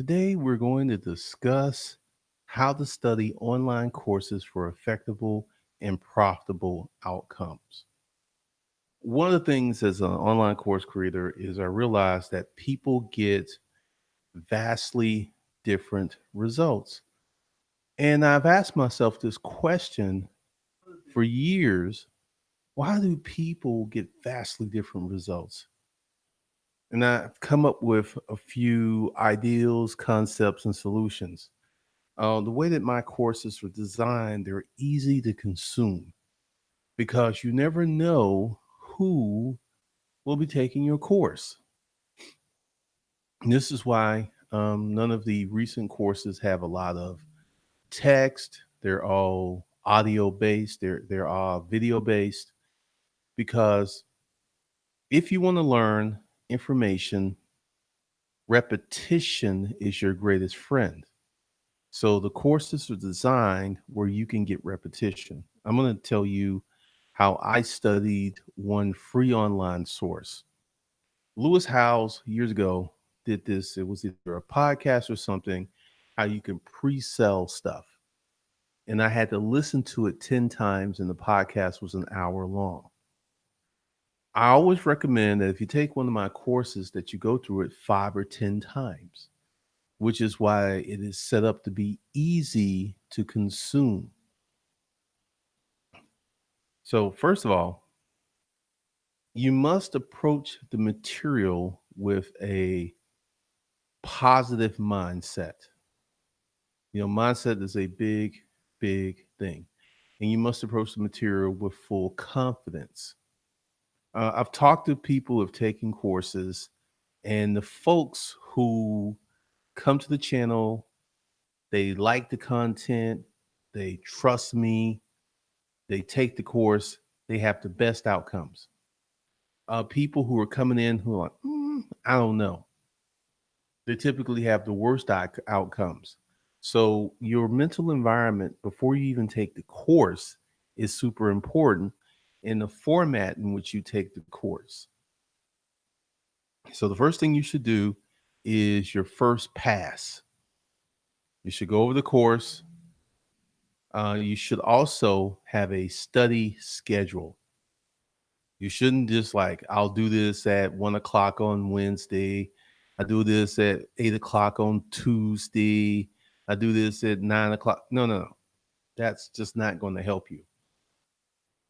Today, we're going to discuss how to study online courses for effective and profitable outcomes. One of the things as an online course creator is I realize that people get vastly different results. And I've asked myself this question for years: why do people get vastly different results? And I've come up with a few ideals, concepts, and solutions. The way that my courses are designed, they're easy to consume because you never know who will be taking your course. And this is why none of the recent courses have a lot of text. They're all audio based. They're all video based because if you want to learn information, repetition is your greatest friend. So the courses are designed where you can get repetition. I'm going to tell you how I studied one free online source. Lewis Howes years ago did this. It was either a podcast or something, how you can pre-sell stuff. And I had to listen to it 10 times, and the podcast was an hour long. I always recommend that if you take one of my courses that you go through it 5 or 10 times, which is why it is set up to be easy to consume. So, first of all, you must approach the material with a positive mindset. Mindset is a big, big thing. And you must approach the material with full confidence. I've talked to people who have taken courses, and the folks who come to the channel, they like the content, they trust me, they take the course, they have the best outcomes. People who are coming in who are like, I don't know, they typically have the worst outcomes. So, your mental environment before you even take the course is super important in the format in which you take the course. So, the first thing you should do is your first pass. You should go over the course. You should also have a study schedule. You shouldn't just like, I'll do this at 1 o'clock on Wednesday. I do this at 8 o'clock on Tuesday. I do this at 9 o'clock. No, no, no. That's just not going to help you.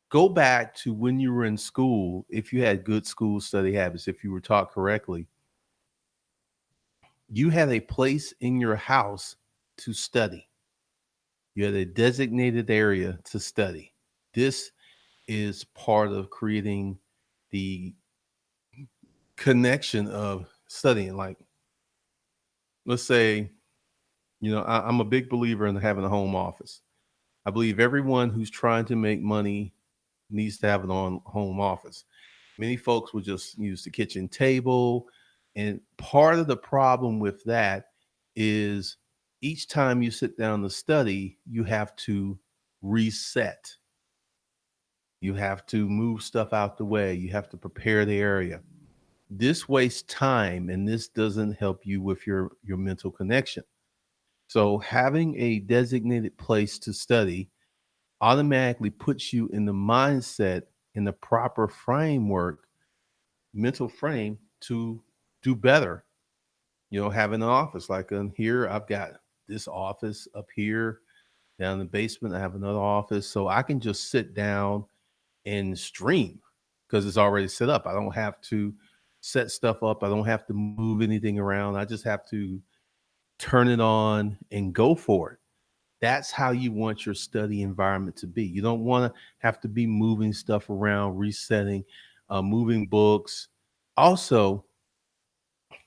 Go back to when you were in school. If you had good school study habits, if you were taught correctly, you had a place in your house to study. You had a designated area to study. This is part of creating the connection of studying. Like, let's say, I'm a big believer in having a home office. I believe everyone who's trying to make money needs to have an on home office. Many folks will just use the kitchen table. And part of the problem with that is each time you sit down to study, you have to reset. You have to move stuff out the way. You have to prepare the area. This wastes time, and this doesn't help you with your mental connection. So having a designated place to study automatically puts you in the mindset, in the proper framework, mental frame to do better. Having an office like in here, I've got this office up here. Down in the basement, I have another office. So I can just sit down and stream because it's already set up. I don't have to set stuff up. I don't have to move anything around. I just have to turn it on and go for it. That's how you want your study environment to be. You don't want to have to be moving stuff around, resetting, moving books. Also,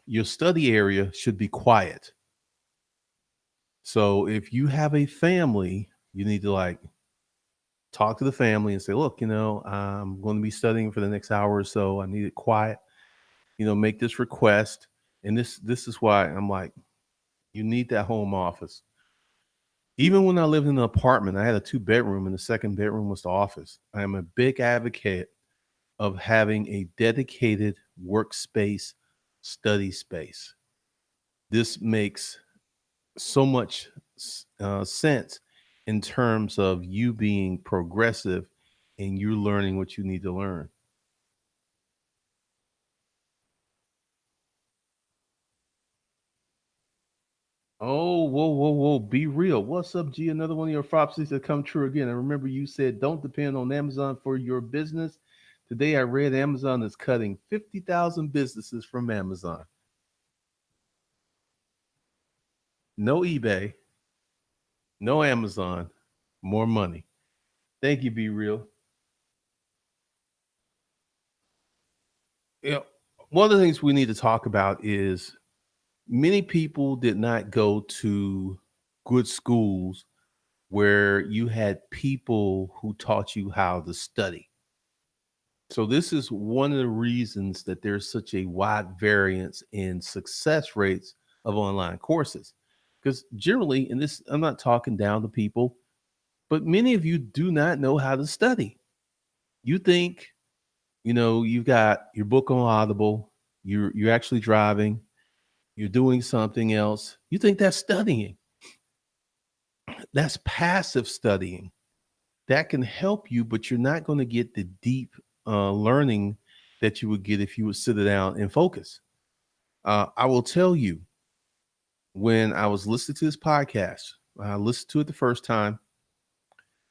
your study area should be quiet. So if you have a family, you need to like talk to the family and say, look, I'm going to be studying for the next hour or so. I need it quiet. Make this request. And this is why I'm like, you need that home office. Even when I lived in an apartment, I had a 2 bedroom, and the second bedroom was the office. I am a big advocate of having a dedicated workspace, study space. This makes so much sense in terms of you being progressive and you learning what you need to learn. Oh, whoa, whoa, whoa. Be real. What's up, G? Another one of your prophecies that come true again. I remember you said don't depend on Amazon for your business. Today I read Amazon is cutting 50,000 businesses from Amazon. No eBay, no Amazon, more money. Thank you, Be Real. You know, one of the things we need to talk about is many people did not go to good schools where you had people who taught you how to study. So this is one of the reasons that there's such a wide variance in success rates of online courses. Because generally, and this, I'm not talking down to people, but many of you do not know how to study. You think, you've got your book on Audible, you're actually driving, you're doing something else. You think that's studying. That's passive studying. That can help you, but you're not going to get the deep learning that you would get if you would sit down and focus. I will tell you, when I was listening to this podcast, I listened to it the first time,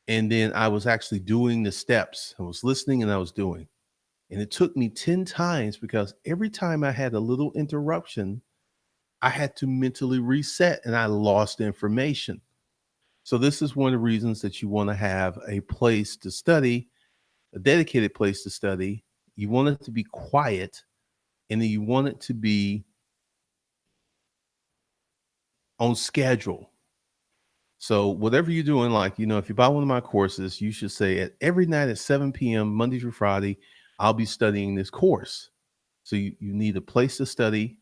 and then I was actually doing the steps. I was listening and I was doing. And it took me 10 times because every time I had a little interruption, I had to mentally reset and I lost information. So, this is one of the reasons that you want to have a place to study, a dedicated place to study. You want it to be quiet and then you want it to be on schedule. So whatever you're doing, like, if you buy one of my courses, you should say at every night at 7 p.m., Monday through Friday, I'll be studying this course. So you need a place to study.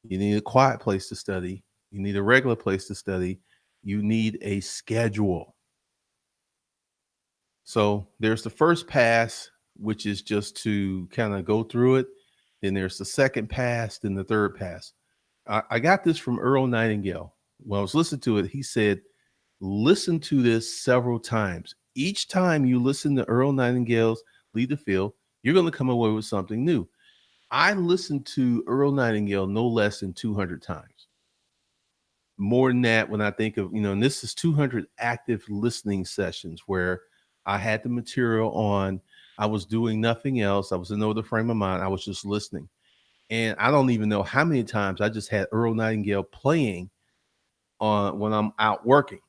You need a quiet place to study. You need a regular place to study. You need a schedule. So there's the first pass, which is just to kind of go through it. Then there's the second pass, then the third pass. I got this from Earl Nightingale. When I was listening to it, he said, listen to this several times. Each time you listen to Earl Nightingale's Lead the Field, you're going to come away with something new. I listened to Earl Nightingale no less than 200 times. More than that, when I think of, and this is 200 active listening sessions where I had the material on. I was doing nothing else. I was in no other frame of mind. I was just listening. And I don't even know how many times I just had Earl Nightingale playing on when I'm out working.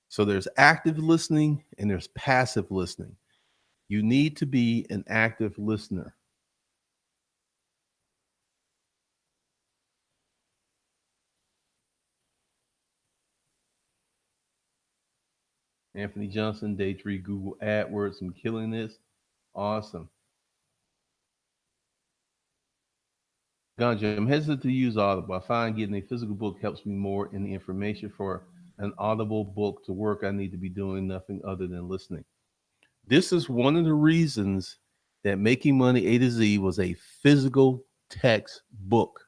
So there's active listening and there's passive listening. You need to be an active listener. Anthony Johnson, day 3, Google AdWords. I'm killing this. Awesome. Ganja, I'm hesitant to use Audible. I find getting a physical book helps me more in the information. For an Audible book to work, I need to be doing nothing other than listening. This is one of the reasons that Making Money A to Z was a physical text book,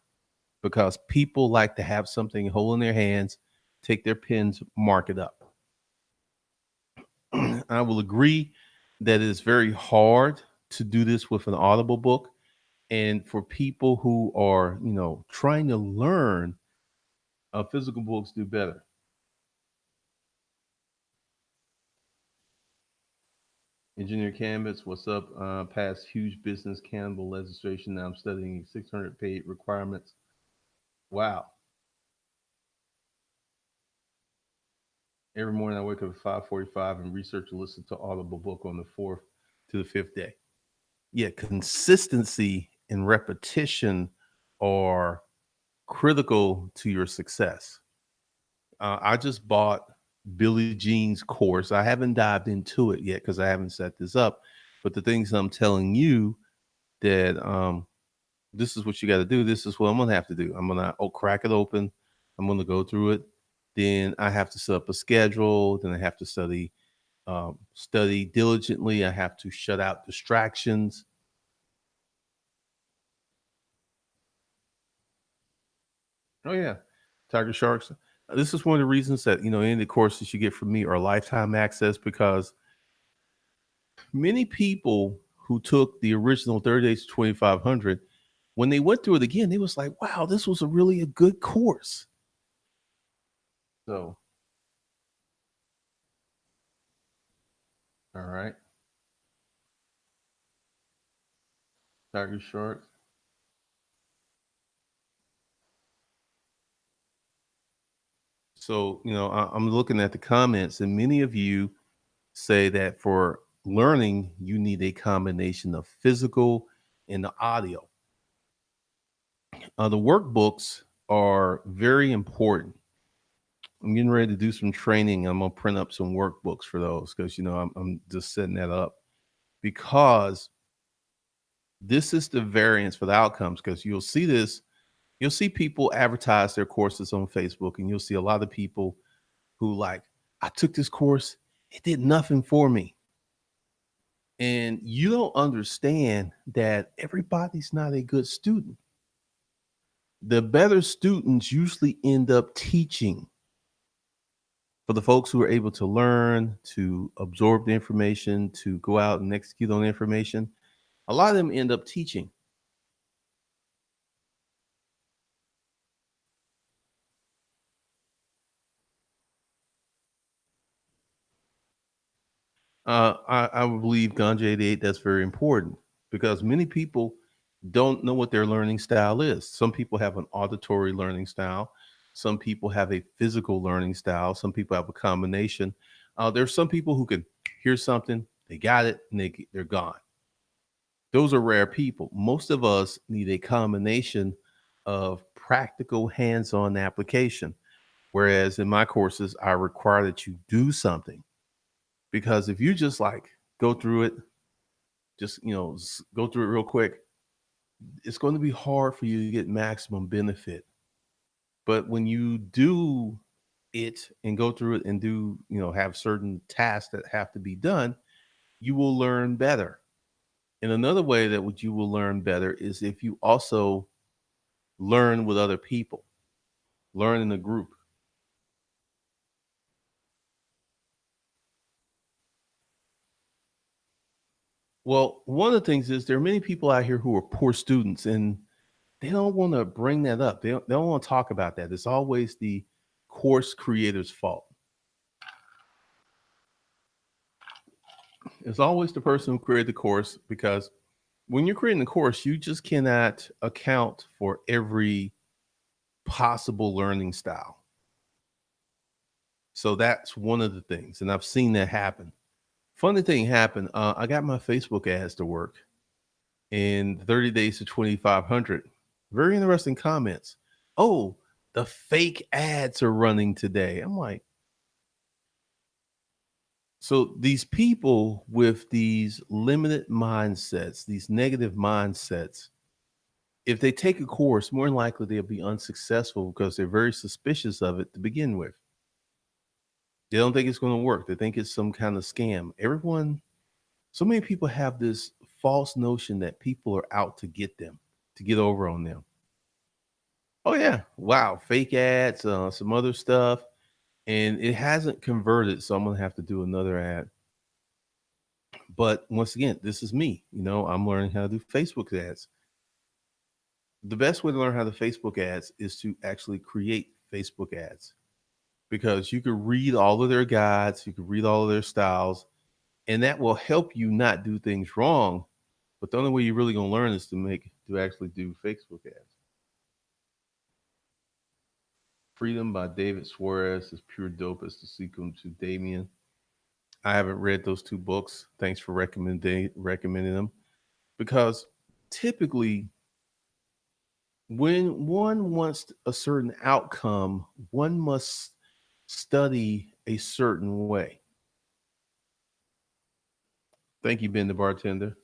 because people like to have something hold in their hands, take their pens, mark it up. I will agree that it is very hard to do this with an Audible book. And for people who are, trying to learn, physical books do better. Engineer Canvas, what's up? Passed huge business cannibal legislation. Now I'm studying 600 paid requirements. Wow. Every morning I wake up at 5:45 and research and listen to Audible book on the 4th to the 5th day. Yeah, consistency and repetition are critical to your success. I just bought Billie Jean's course. I haven't dived into it yet because I haven't set this up. But the things I'm telling you, that this is what you got to do. This is what I'm gonna have to do. I'm gonna crack it open. I'm gonna go through it. Then I have to set up a schedule. Then I have to study diligently. I have to shut out distractions. Oh yeah, Tiger Sharks. This is one of the reasons that any of the courses you get from me are lifetime access because many people who took the original 30 days to 2500, when they went through it again, they was like, "Wow, this was a good course." So, all right, Tiger Sharks. So, I'm looking at the comments, and many of you say that for learning, you need a combination of physical and the audio. The workbooks are very important. I'm getting ready to do some training. I'm gonna print up some workbooks for those because I'm just setting that up because this is the variance for the outcomes. Because you'll see people advertise their courses on Facebook, and you'll see a lot of people who like, I took this course, it did nothing for me. And you don't understand that everybody's not a good student. The better students usually end up teaching. For the folks who are able to learn, to absorb the information, to go out and execute on the information, a lot of them end up teaching. I would believe Ganja 88, that's very important because many people don't know what their learning style is. Some people have an auditory learning style. Some people have a physical learning style. Some people have a combination. There's some people who can hear something, they got it, and they're gone. Those are rare people. Most of us need a combination of practical hands-on application. Whereas in my courses, I require that you do something because if you just like go through it, just go through it real quick, it's going to be hard for you to get maximum benefit. But when you do it and go through it and do, have certain tasks that have to be done, you will learn better. And another way that what you will learn better is if you also learn with other people, learn in a group. Well, one of the things is there are many people out here who are poor students and they don't want to bring that up. They don't want to talk about that. It's always the course creator's fault. It's always the person who created the course because when you're creating the course, you just cannot account for every possible learning style. So that's one of the things. And I've seen that happen. Funny thing happened. I got my Facebook ads to work in 30 days to 2,500. Very interesting comments. Oh, the fake ads are running today. I'm like, so these people with these limited mindsets, these negative mindsets, if they take a course, more than likely they'll be unsuccessful because they're very suspicious of it to begin with. They don't think it's going to work. They think it's some kind of scam. So many people have this false notion that people are out to get them, to get over on them. Oh yeah, wow, fake ads, some other stuff, and it hasn't converted. So I'm gonna have to do another ad. But once again, this is me. I'm learning how to do Facebook ads. The best way to learn how to Facebook ads is to actually create Facebook ads because you can read all of their guides, you can read all of their styles, and that will help you not do things wrong. But the only way you're really gonna learn is to actually do Facebook ads. Freedom by David Suarez is pure dope as the sequel to Damien. I haven't read those two books. Thanks for recommending them because typically when one wants a certain outcome, one must study a certain way. Thank you, Ben the bartender.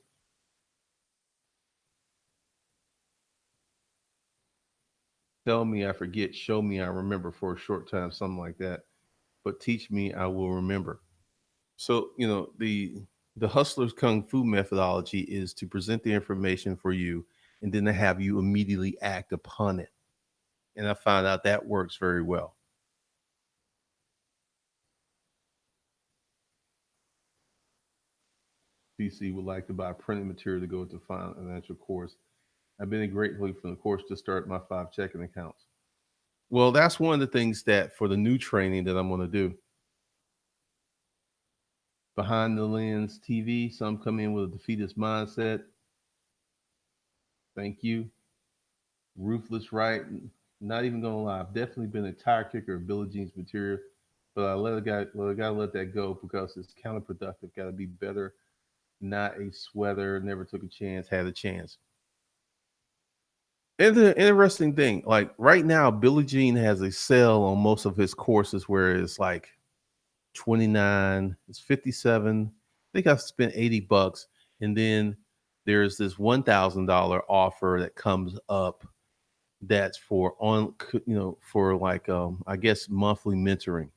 Tell me I forget, show me I remember for a short time, something like that. But teach me I will remember. So, the hustler's kung fu methodology is to present the information for you and then to have you immediately act upon it. And I found out that works very well. PC would like to buy printed material to go to financial course. I've been grateful for the course to start my 5 checking accounts. Well, that's one of the things that for the new training that I'm going to do. Behind the lens TV, some come in with a defeatist mindset. Thank you. Ruthless right. Not even gonna lie, I've definitely been a tire kicker of Billie Jean's material, but I gotta let that go because it's counterproductive. Got to be better, not a sweater. Never took a chance, had a chance. And the interesting thing, like right now, Billie Jean has a sale on most of his courses where it's like 29, it's 57. I think I've spent $80. And then there's this $1,000 offer that comes up that's for for like I guess monthly mentoring.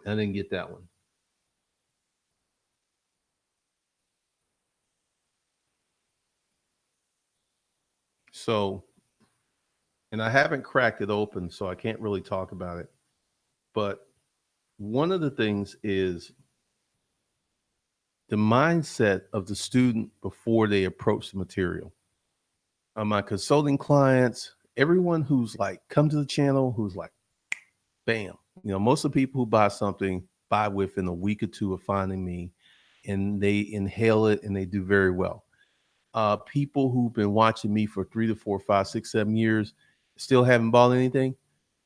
I didn't get that one. So, and I haven't cracked it open, so I can't really talk about it. But one of the things is the mindset of the student before they approach the material. My consulting clients, everyone who's like come to the channel, who's like, bam. Most of the people who buy something buy within a week or two of finding me, and they inhale it and they do very well. People who've been watching me for 3 to 4, 5, 6, 7 years still haven't bought anything.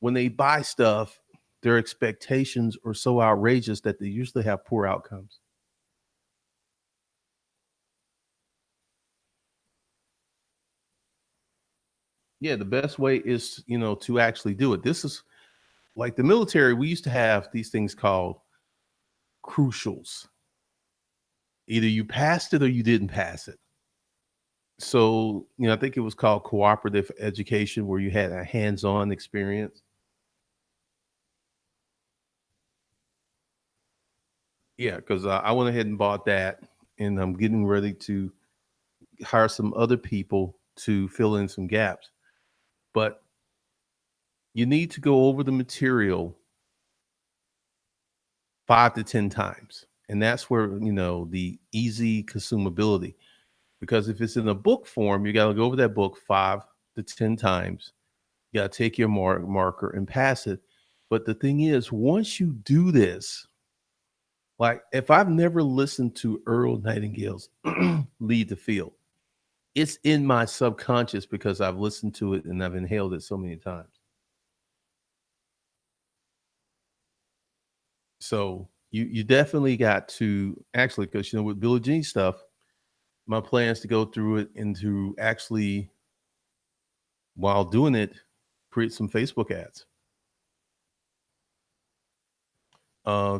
When they buy stuff, their expectations are so outrageous that they usually have poor outcomes. Yeah, the best way is, to actually do it. This is like the military. We used to have these things called crucials. Either you passed it or you didn't pass it. So, I think it was called cooperative education where you had a hands-on experience. Yeah, because I went ahead and bought that, and I'm getting ready to hire some other people to fill in some gaps. But you need to go over the material 5 to 10 times, and that's where the easy consumability. Because if it's in a book form, you got to go over that book 5 to 10 times. You got to take your marker and pass it. But the thing is, once you do this, like if I've never listened to Earl Nightingale's Lead the Field, it's in my subconscious because I've listened to it and I've inhaled it so many times. So you definitely got to actually, because with Billie Jean stuff, my plan is to go through it and to actually, while doing it, create some Facebook ads,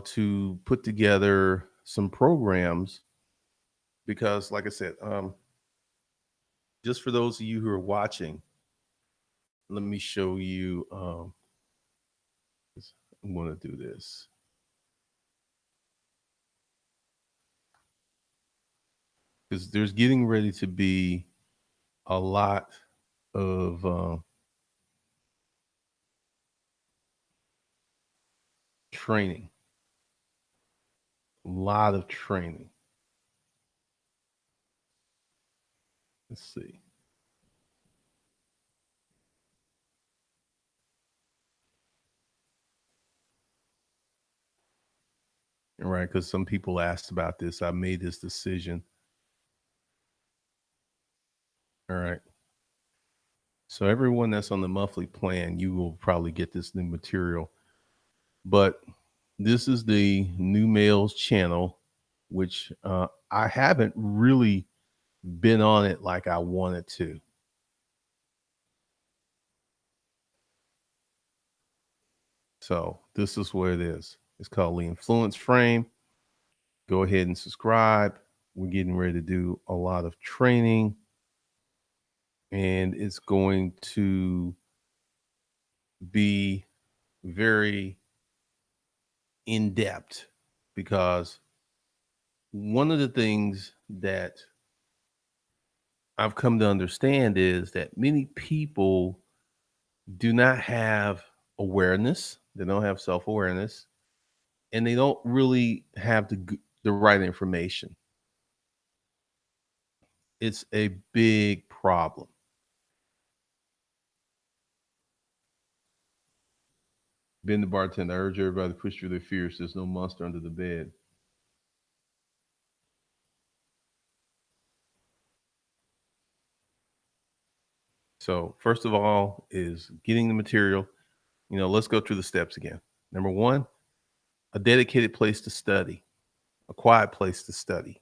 to put together some programs. Because, like I said, just for those of you who are watching, let me show you. I'm going to do this because there's getting ready to be a lot of training, a lot of training. Let's see. Right, because some people asked about this. I made this decision. All right. So everyone that's on the monthly plan, you will probably get this new material. But this is the new males channel, which I haven't really been on it like I wanted to. So this is what it is. It's called the Influence Frame. Go ahead and subscribe. We're getting ready to do a lot of training, and it's going to be very in depth because one of the things that I've come to understand is that many people do not have awareness. They don't have self awareness, and they don't really have the right information. It's a big problem. Ben the bartender, I urge everybody to push through their fears. There's no monster under the bed. So, first of all, is getting the material. Let's go through the steps again. Number one, a dedicated place to study, a quiet place to study,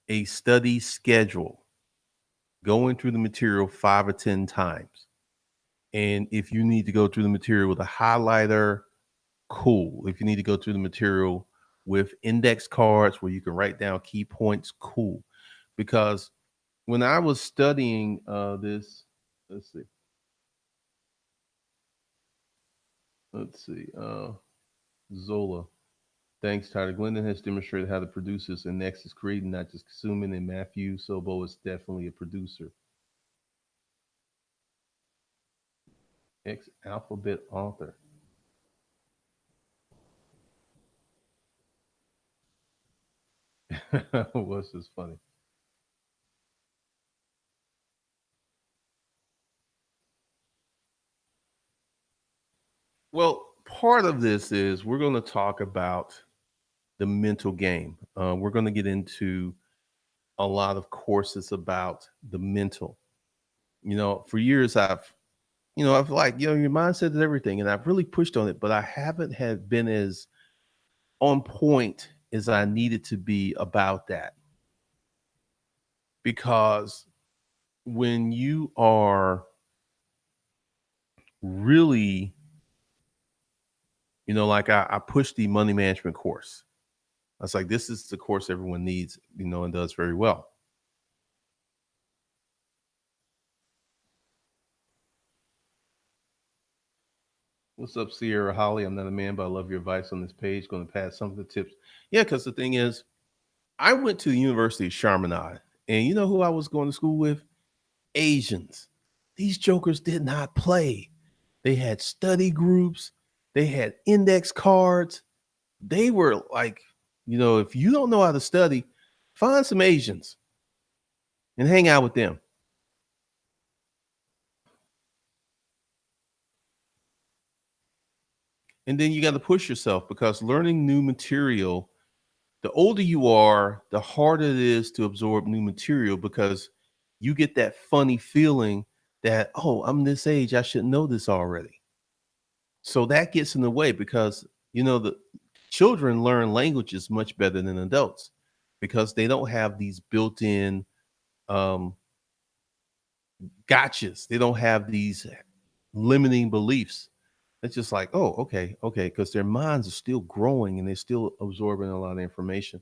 a study schedule, going through the material 5 or 10 times. And if you need to go through the material with a highlighter, cool. If you need to go through the material with index cards where you can write down key points, cool. Because when I was studying this, let's see, let's see, Zola. Thanks, Tyler. Glendon has demonstrated how to produce this, and next is creating, not just consuming. And Matthew Sobo is definitely a producer. Ex alphabet author. What's this funny? Well, part of this is we're going to talk about the mental game. We're going to get into a lot of courses about the mental. For years I've like, your mindset is everything, and I've really pushed on it, but I haven't had been as on point as I needed to be about that because when you are really, like I pushed the money management course. I was like, this is the course everyone needs, and does very well. What's up, Sierra Holly? I'm not a man, but I love your advice on this page. Going to pass some of the tips. Yeah, because the thing is, I went to the University of Chaminade, and you know who I was going to school with? Asians. These jokers did not play. They had study groups, they had index cards. They were like, if you don't know how to study, find some Asians and hang out with them. And then you got to push yourself because learning new material, the older you are, the harder it is to absorb new material because you get that funny feeling that, oh, I'm this age, I should know this already. So that gets in the way because, the children learn languages much better than adults because they don't have these built-in um, gotchas. They don't have these limiting beliefs. It's just like, oh, okay, okay, because their minds are still growing and they're still absorbing a lot of information.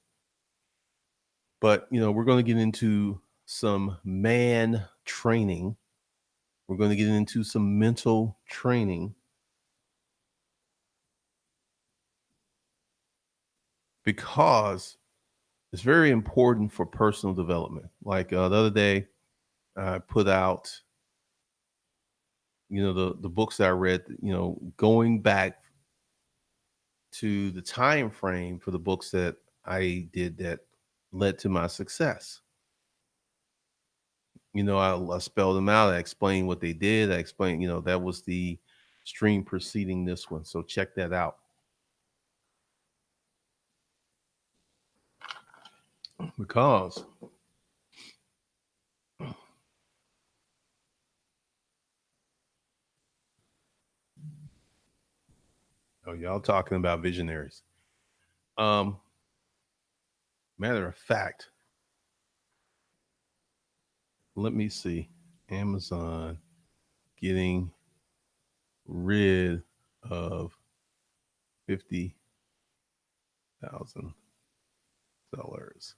But we're going to get into some man training. We're going to get into some mental training because it's very important for personal development. Like the other day, I put out, the books that I read, going back to the time frame for the books that I did that led to my success. I spelled them out. I explained what they did. I explained, that was the stream preceding this one. So check that out because oh, y'all talking about visionaries. Um, Matter of fact, let me see. Amazon getting rid of 50,000 sellers.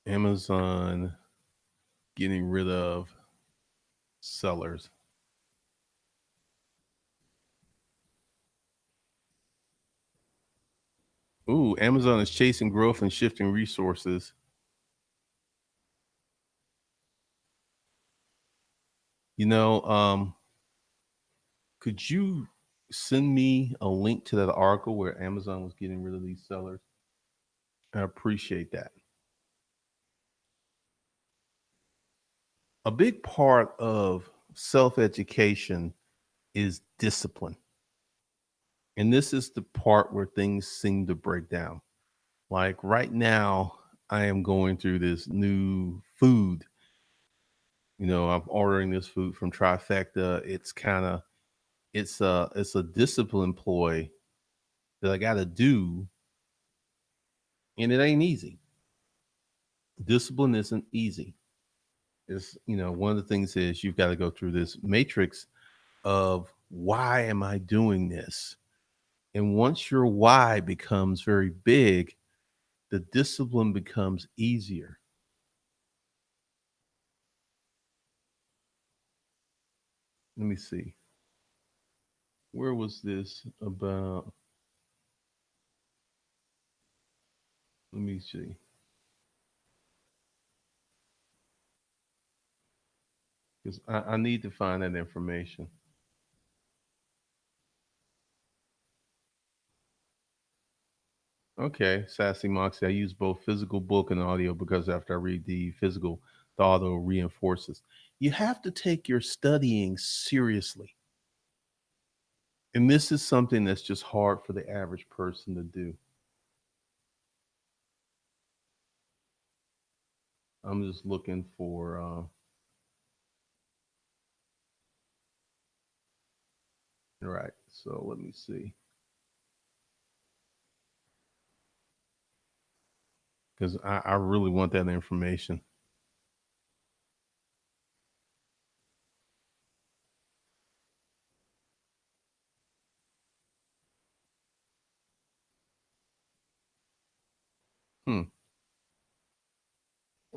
Amazon getting rid of sellers. Ooh, Amazon is chasing growth and shifting resources. You know, could you send me a link to that article where Amazon was getting rid of these sellers? I appreciate that. A big part of self education is discipline. And this is the part where things seem to break down. Like right now, I am going through this new food. I'm ordering this food from Trifecta. It's a discipline ploy that I got to do, and it ain't easy. Discipline isn't easy. It's one of the things is you've got to go through this matrix of why am I doing this? And once your why becomes very big, the discipline becomes easier. Let me see. Where was this about? Let me see. Because I need to find that information. Okay, Sassy Moxie. I use both physical book and audio because after I read the physical, the audio reinforces. You have to take your studying seriously. And this is something that's just hard for the average person to do. I'm just looking for, right. So let me see. Because I really want that information. Hmm.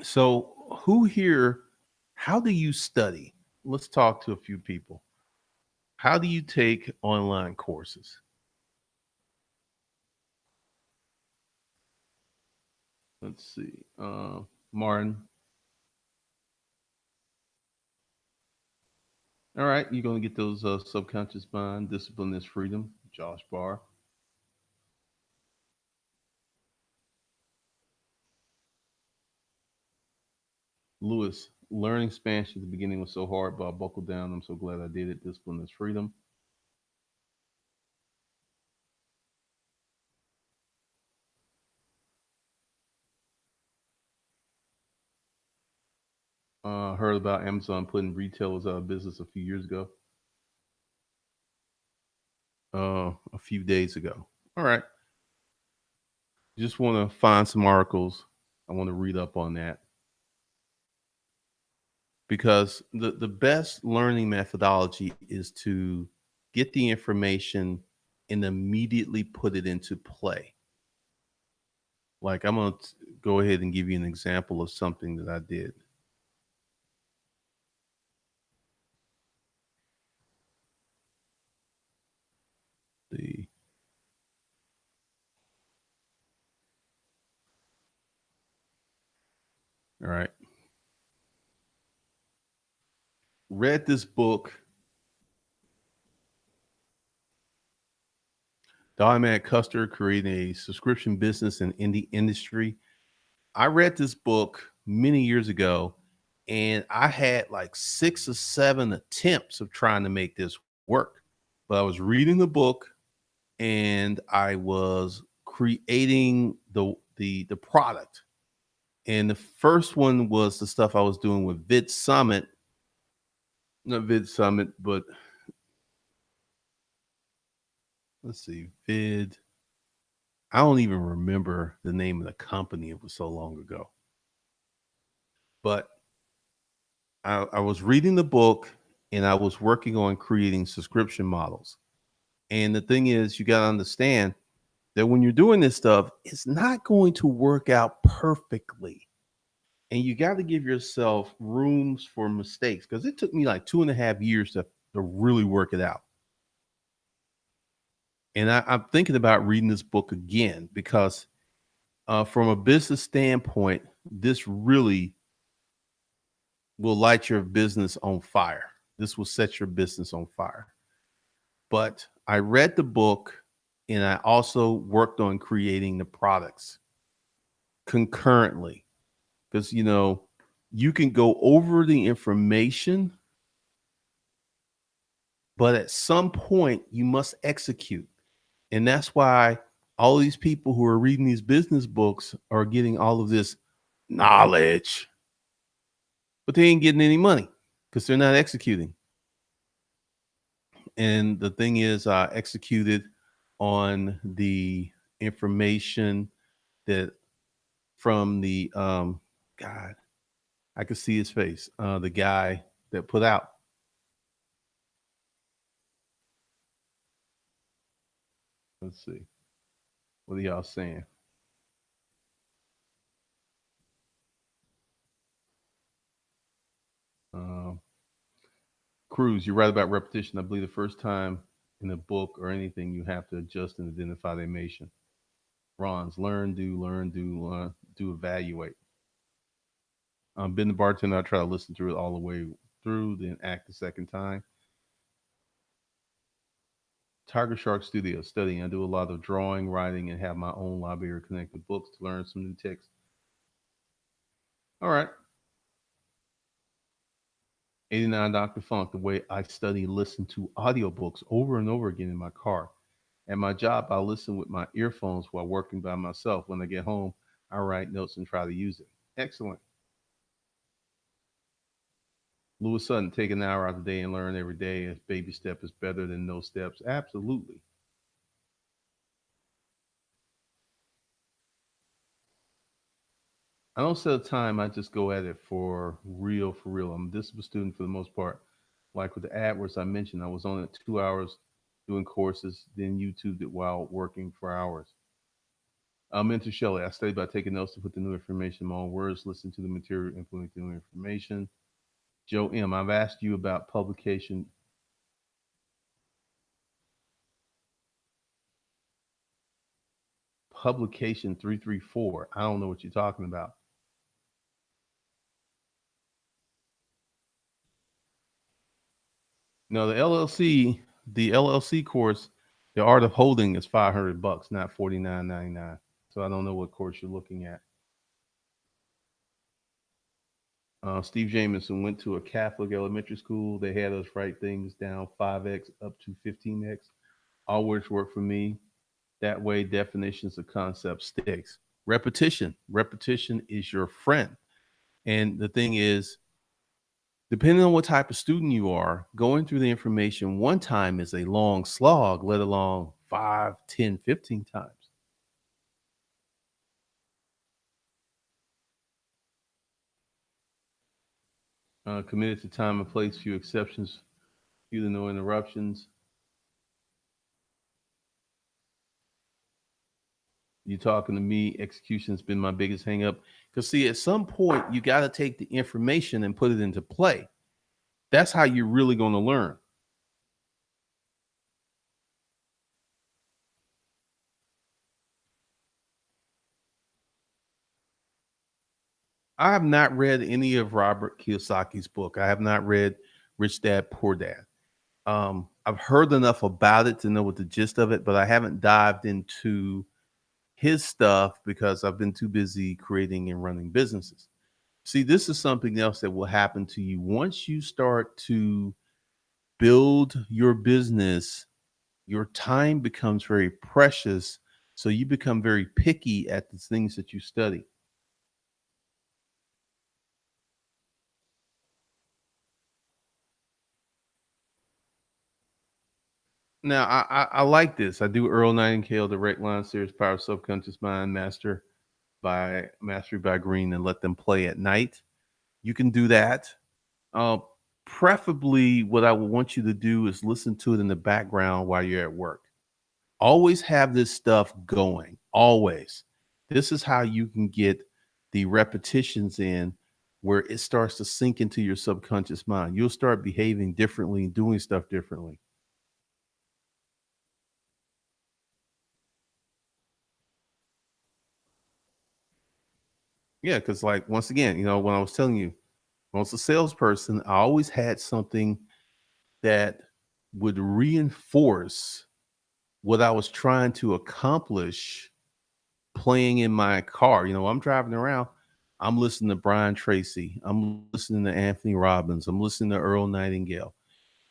So, how do you study? Let's talk to a few people. How do you take online courses? Let's see. Martin. All right. You're going to get those subconscious mind, discipline is freedom. Josh Barr. Lewis. Learning Spanish at the beginning was so hard, but I buckled down. I'm so glad I did it. Discipline is freedom. Heard about Amazon putting retailers out of business a few years ago. A few days ago. All right. Just want to find some articles. I want to read up on that because the best learning methodology is to get the information and immediately put it into play. Like I'm going to go ahead and give you an example of something that I did. The All right. Read this book, The Automatic Customer Creating a Subscription Business in Indie Industry. I read this book many years ago, and I had like 6 or 7 attempts of trying to make this work. But I was reading the book and I was creating the product. And the first one was the stuff I was doing with Vid Summit, not Vid Summit, but let's see, Vid. I don't even remember the name of the company. It was so long ago. But I was reading the book and I was working on creating subscription models. And the thing is, you got to understand that when you're doing this stuff, it's not going to work out perfectly. And you got to give yourself rooms for mistakes because it took me like 2.5 years to really work it out. And I'm thinking about reading this book again because, from a business standpoint, this really will light your business on fire. This will set your business on fire. But I read the book and I also worked on creating the products concurrently because, you can go over the information, but at some point you must execute. And that's why all these people who are reading these business books are getting all of this knowledge, but they ain't getting any money because they're not executing. And the thing is, I executed on the information that from the God, I could see his face, the guy that put out. Let's see, what are y'all saying? Um, Cruz, you're right about repetition. I believe the first time in a book or anything, you have to adjust and identify the information. Ron's learn, do, evaluate. Been the bartender. I try to listen through it all the way through, then act the second time. Tiger Shark Studio studying. I do a lot of drawing, writing, and have my own library of connected books to learn some new text. All right. 89 Dr. Funk, the way I study, listen to audiobooks over and over again in my car. At my job, I listen with my earphones while working by myself. When I get home, I write notes and try to use it. Excellent. Lewis Sutton, take an hour out of the day and learn every day. A baby step is better than no steps. Absolutely. I don't set a time. I just go at it for real, for real. I'm a disciplined student for the most part. Like with the AdWords I mentioned, I was on it 2 hours doing courses, then YouTubed it while working for hours. Mentor Shelley, I study by taking notes to put the new information in my own words, listen to the material, implement the new information. Joe M, I've asked you about publication 334. I don't know what you're talking about. No, the LLC course, the art of holding is $500, not $49.99. So I don't know what course you're looking at. Steve Jameson went to a Catholic elementary school. They had us write things down 5x up to 15x. All words work for me. That way, definitions of concepts sticks. Repetition is your friend. And the thing is, depending on what type of student you are, going through the information one time is a long slog, let alone 5, 10, 15 times. Committed to time and place, few exceptions, few to no interruptions. You talking to me, execution's been my biggest hang up. Because see, at some point you got to take the information and put it into play. That's how you're really going to learn. I have not read any of Robert Kiyosaki's book. I have not read Rich Dad Poor Dad. I've heard enough about it to know what the gist of it, but I haven't dived into his stuff because I've been too busy creating and running businesses. See, this is something else that will happen to you once you start to build your business. Your time becomes very precious, so you become very picky at the things that you study. Now, I like this. I do Earl Nightingale, Direct Line Series, Power of Subconscious Mind, Mastery by Green, and Let Them Play at Night. You can do that. Uh, Preferably, what I would want you to do is listen to it in the background while you're at work. Always have this stuff going. Always. This is how you can get the repetitions in where it starts to sink into your subconscious mind. You'll start behaving differently and doing stuff differently. Yeah, because like once again, when I was telling you, when I was a salesperson, I always had something that would reinforce what I was trying to accomplish playing in my car. I'm driving around, I'm listening to Brian Tracy, I'm listening to Anthony Robbins, I'm listening to Earl Nightingale.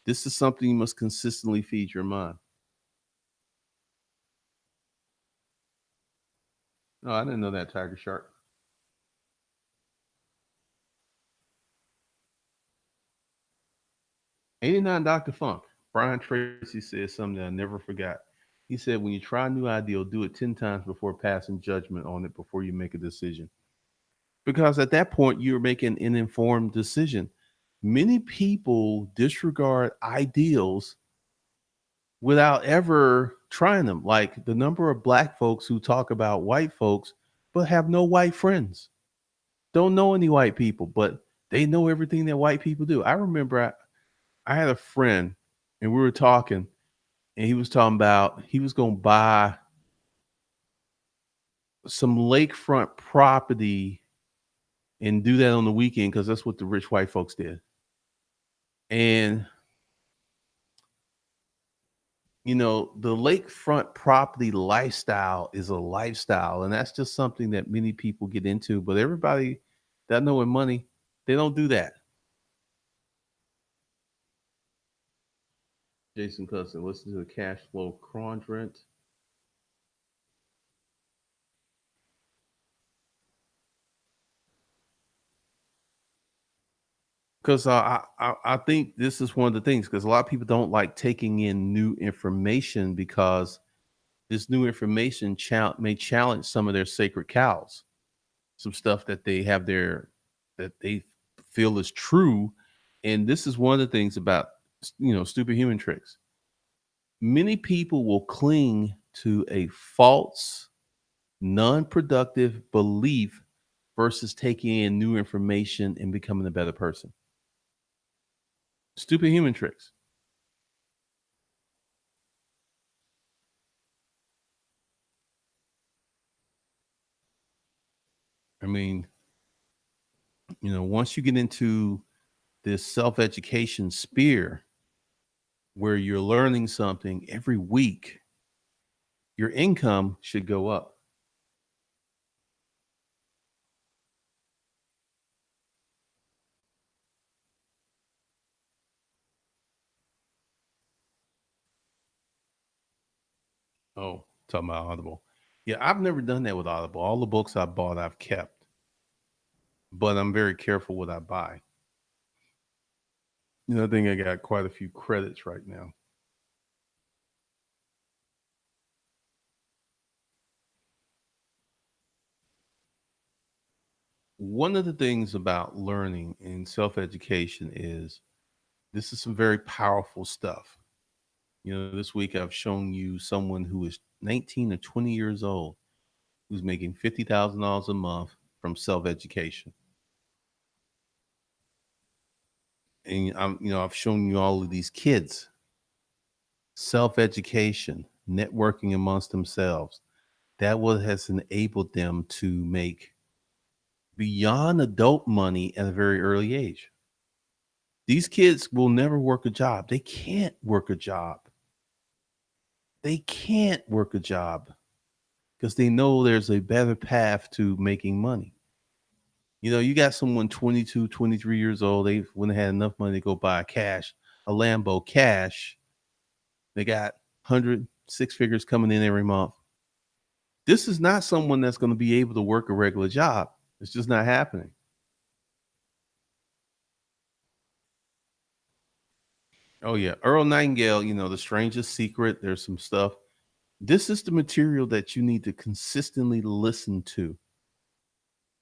This is something you must consistently feed your mind. No, I didn't know that, Tiger Shark. 89 Dr. Funk. Brian Tracy said something that I never forgot. He said, when you try a new idea, do it 10 times before passing judgment on it before you make a decision. Because at that point, you're making an informed decision. Many people disregard ideals without ever trying them. Like the number of black folks who talk about white folks, but have no white friends, don't know any white people, but they know everything that white people do. I remember I had a friend and we were talking, and he was talking about he was going to buy some lakefront property and do that on the weekend because that's what the rich white folks did. And the lakefront property lifestyle is a lifestyle, and that's just something that many people get into. But everybody that knowing money, they don't do that. Jason Cousin, listen to the cash flow quadrant. Because I think this is one of the things, because a lot of people don't like taking in new information because this new information may challenge some of their sacred cows, some stuff that they have there that they feel is true. And this is one of the things about stupid human tricks. Many people will cling to a false, non-productive belief versus taking in new information and becoming a better person. Stupid human tricks. I mean, once you get into this self-education sphere where you're learning something every week, your income should go up. Oh, talking about Audible. Yeah, I've never done that with Audible. All the books I bought, I've kept, but I'm very careful what I buy. I think I got quite a few credits right now. One of the things about learning and self education is this is some very powerful stuff. This week I've shown you someone who is 19 or 20 years old who's making $50,000 a month from self education. And I've shown you all of these kids, self education, networking amongst themselves. That what has enabled them to make beyond adult money at a very early age. These kids will never work a job. They can't work a job. They can't work a job because they know there's a better path to making money. You got someone 22, 23 years old. They wouldn't have had enough money to go buy a Lambo cash. They got 100 6 figures coming in every month. This is not someone that's going to be able to work a regular job. It's just not happening. Oh yeah, Earl Nightingale. The Strangest Secret. There's some stuff. This is the material that you need to consistently listen to.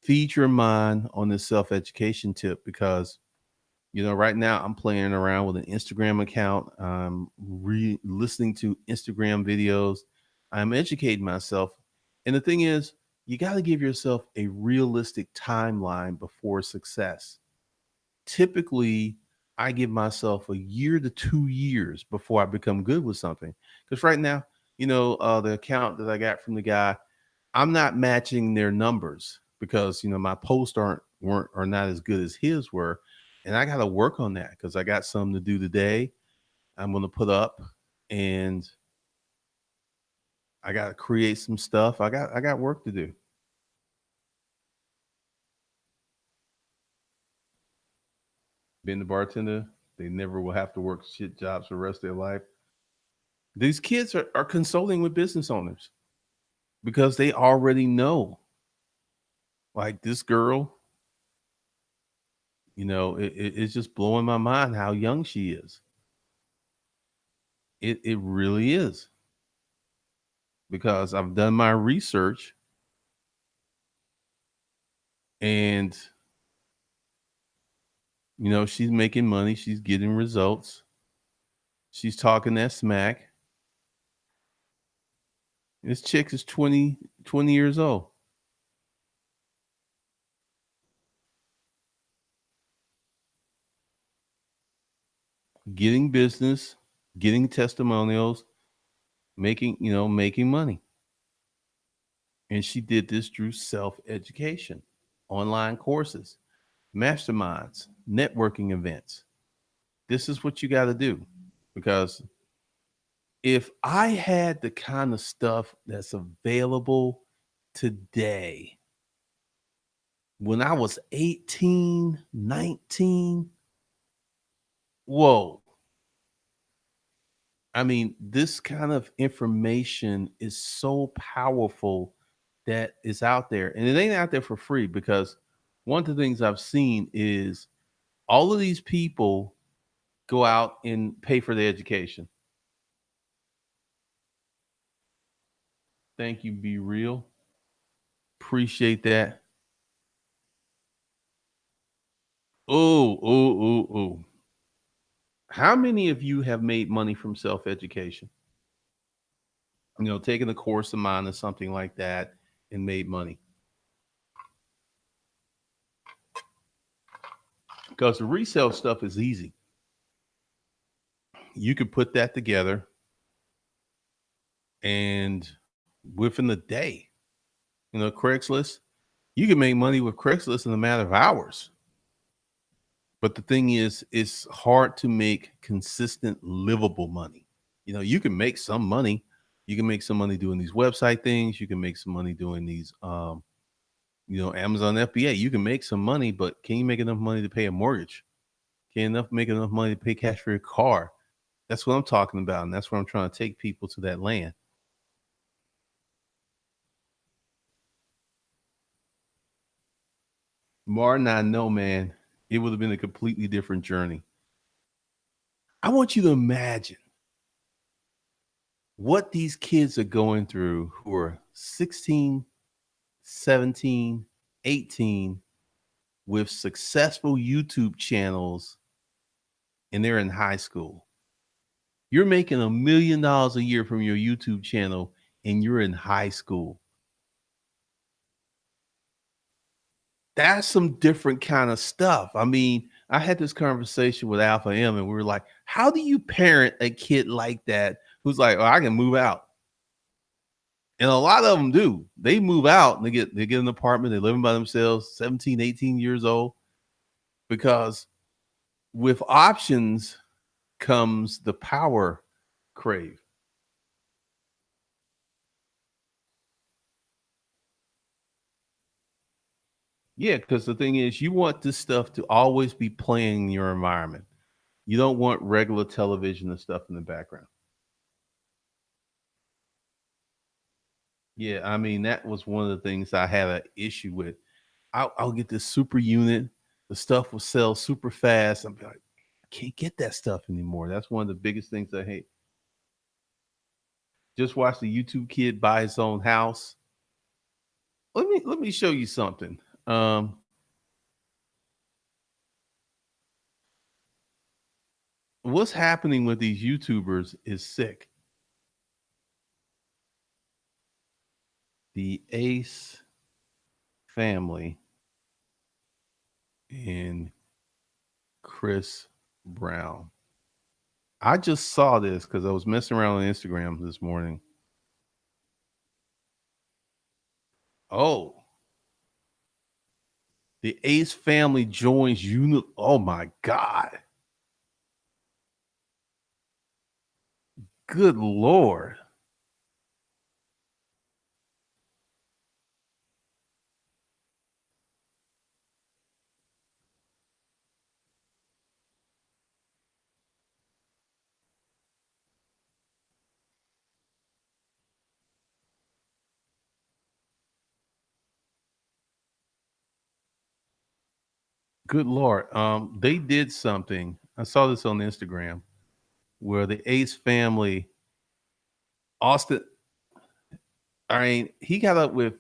Feed your mind on this self education tip because right now I'm playing around with an Instagram account. I'm listening to Instagram videos. I'm educating myself. And the thing is, you got to give yourself a realistic timeline before success. Typically, I give myself a year to 2 years before I become good with something. Because right now, the account that I got from the guy, I'm not matching their numbers. because my posts are not as good as his were, and I got to work on that because I got something to do today. I'm going to put up, and I got to create some stuff. I got work to do. Being the bartender, they never will have to work shit jobs for the rest of their life. These kids are consulting with business owners because they already know, like this girl, it's just blowing my mind how young she is. It really is, because I've done my research, and she's making money, she's getting results, she's talking that smack. This chick is 20 years old, getting business, getting testimonials, making money. And she did this through self-education, online courses, masterminds, networking events. This is what you got to do, because if I had the kind of stuff that's available today, when I was 18, 19, whoa. I mean, this kind of information is so powerful that is out there. And it ain't out there for free, because one of the things I've seen is all of these people go out and pay for their education. Thank you, Be Real. Appreciate that. Oh, oh, oh, oh. How many of you have made money from self education? Taking a course of mine or something like that and made money? Because the resale stuff is easy. You could put that together, and within a day, Craigslist, you can make money with Craigslist in a matter of hours. But the thing is, it's hard to make consistent, livable money. You can make some money. You can make some money doing these website things. You can make some money doing these, Amazon FBA. You can make some money, but can you make enough money to pay a mortgage? Can you make enough money to pay cash for your car? That's what I'm talking about, and that's where I'm trying to take people to that land. Martin, I know, man, it would have been a completely different journey. I want you to imagine what these kids are going through who are 16, 17, 18, with successful YouTube channels, and they're in high school. You're making $1 million a year from your YouTube channel, and you're in high school. That's some different kind of stuff. I mean, I had this conversation with Alpha M, and we were like, how do you parent a kid like that who's like, oh, I can move out? And a lot of them do. They move out and they get an apartment, they're living by themselves, 17, 18 years old, because with options comes the power crave. Yeah, because the thing is, you want this stuff to always be playing in your environment. You don't want regular television and stuff in the background. Yeah, I mean, that was one of the things I had an issue with. I'll get this super unit. The stuff will sell super fast. I'm like, I can't get that stuff anymore. That's one of the biggest things I hate. Just watch the YouTube kid buy his own house. Let me show you something. What's happening with these YouTubers is sick. The Ace family and Chris Brown. I just saw this because I was messing around on Instagram this morning. Oh, The Ace family joins Oh my God. Good Lord. Good Lord. They did something. I saw this on Instagram where the Ace family, Austin, I mean, he got up with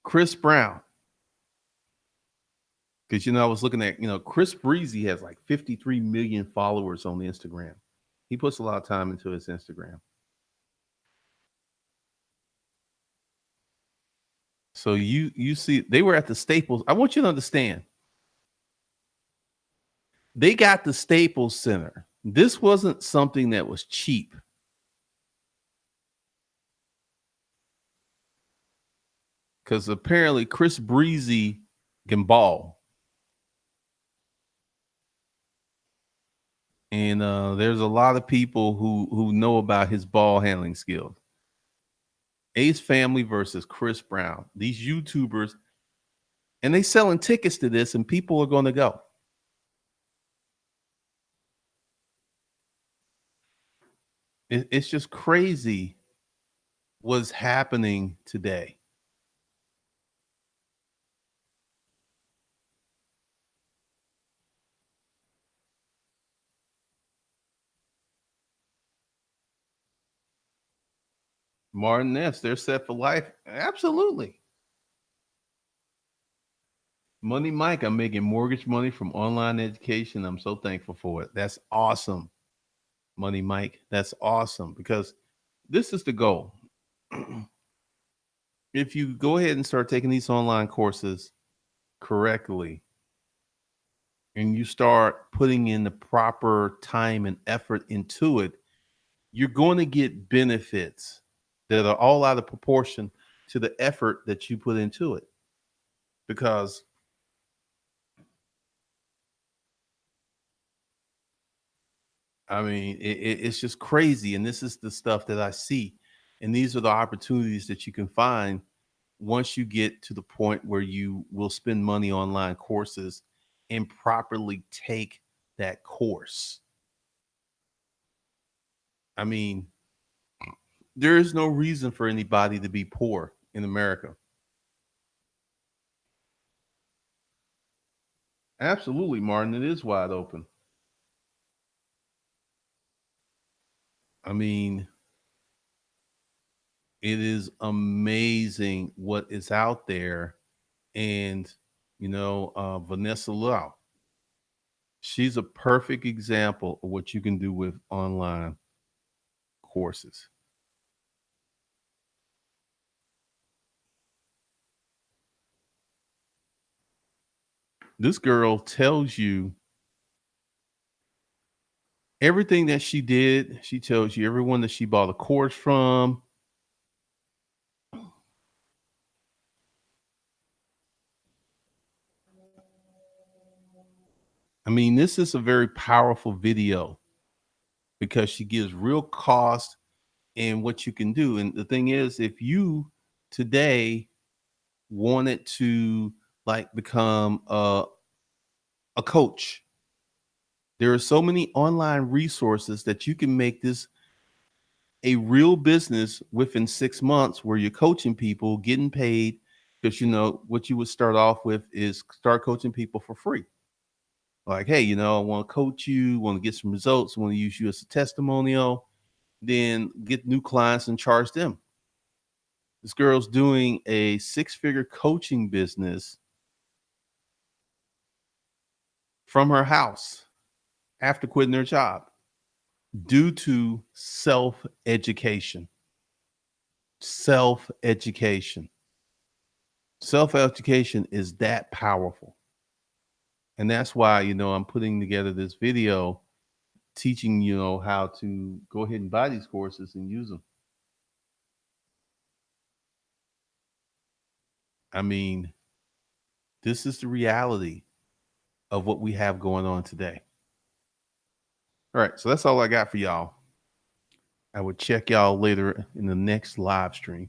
Chris Brown. Because I was looking at, Chris Breezy has like 53 million followers on Instagram. He puts a lot of time into his Instagram. So you see, they were at the Staples. I want you to understand, they got the Staples Center. This wasn't something that was cheap because apparently Chris Breezy can ball, and there's a lot of people who know about his ball handling skills. Ace Family versus Chris Brown. These YouTubers, and they selling tickets to this, and people are going to go. It's just crazy what's happening today. Martin Ness, they're set for life. Absolutely. Money Mike, I'm making mortgage money from online education. I'm so thankful for it. That's awesome. Money Mike, that's awesome because this is the goal. If you go ahead and start taking these online courses correctly and you start putting in the proper time and effort into it, you're going to get benefits that are all out of proportion to the effort that you put into it. Because I mean, it's just crazy. And this is the stuff that I see. And these are the opportunities that you can find once you get to the point where you will spend money online courses and properly take that course. I mean, there is no reason for anybody to be poor in America. Absolutely, Martin. It is wide open. I mean, it is amazing what is out there. And, Vanessa Lau, she's a perfect example of what you can do with online courses. This girl tells you everything that she did. She tells you everyone that she bought a course from. I mean, this is a very powerful video because she gives real cost and what you can do. And the thing is, if you today wanted to like become a coach, there are so many online resources that you can make this a real business within 6 months where you're coaching people, getting paid. Because what you would start off with is start coaching people for free. Like, hey, I want to coach you, want to get some results, want to use you as a testimonial, then get new clients and charge them. This girl's doing a six-figure coaching business from her house after quitting her job due to self-education. Self-education. Self-education is that powerful. And that's why, I'm putting together this video teaching, how to go ahead and buy these courses and use them. I mean, this is the reality of what we have going on today. All right, so that's all I got for y'all. I will check y'all later in the next live stream.